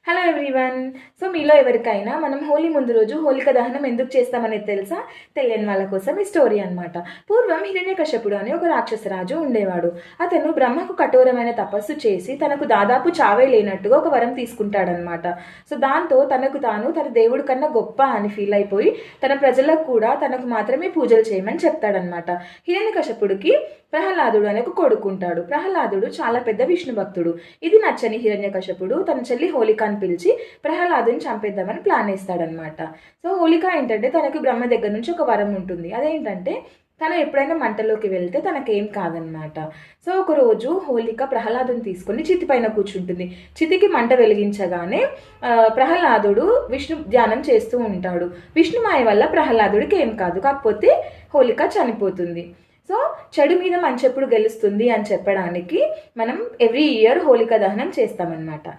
Hello everyone. So మీలో ఎవరికైనా మనం హోలీ ముందు రోజు హోలిక దహనం ఎందుకు చేస్తామనేది తెలుసా? తెలియని వాళ్ళ కోసం ఈ స్టోరీ అనమాట. పూర్వం హిరణ్యకశపుడు అని ఒక రాక్షసరాజు ఉండేవాడు. అతను బ్రహ్మకు కఠోరమైన తపస్సు చేసి తనకు దాదాపు చావే లేనట్టుగా ఒక వరం తీసుకుంటాడనమాట. సో దాంతో తనకు తాను తన దేవుడి కన్నా గొప్ప అని ఫీల్ అయిపోయి తన ప్రజలకు కూడా తనకు మాత్రమే పూజలు చేయమని చెప్తాడనమాట. హిరణ్యకశపుడికి ప్రహ్లాదుడు అనే ఒక కొడుకుంటాడు. ప్రహ్లాదుడు చాలా పెద్ద విష్ణు భక్తుడు. ఇది నచ్చని హిరణ్యకశపుడు తన చెల్లి హోలికాని పిలిచి ప్రహ్లాదుని చంపేద్దామని ప్లాన్ వేస్తాడనమాట. సో హోలిక ఏంటంటే తనకి బ్రహ్మ దగ్గర నుంచి ఒక వరం ఉంటుంది. అదేంటంటే తను ఎప్పుడైనా మంటలోకి వెళ్తే తనకేం కాదనమాట. సో ఒకరోజు హోలిక ప్రహ్లాదుని తీసుకొని చితి పైన కూర్చుంటుంది. చితికి మంట వెలిగించగానే ప్రహ్లాదుడు విష్ణు ధ్యానం చేస్తూ ఉంటాడు. విష్ణుమాయ వల్ల ప్రహ్లాదుడికి ఏం కాదు, కాకపోతే హోలిక చనిపోతుంది. సో చెడు మీద మంచి ఎప్పుడు గెలుస్తుంది అని చెప్పడానికి మనం ఎవ్రీ ఇయర్ హోలికా దహనం చేస్తామన్నమాట.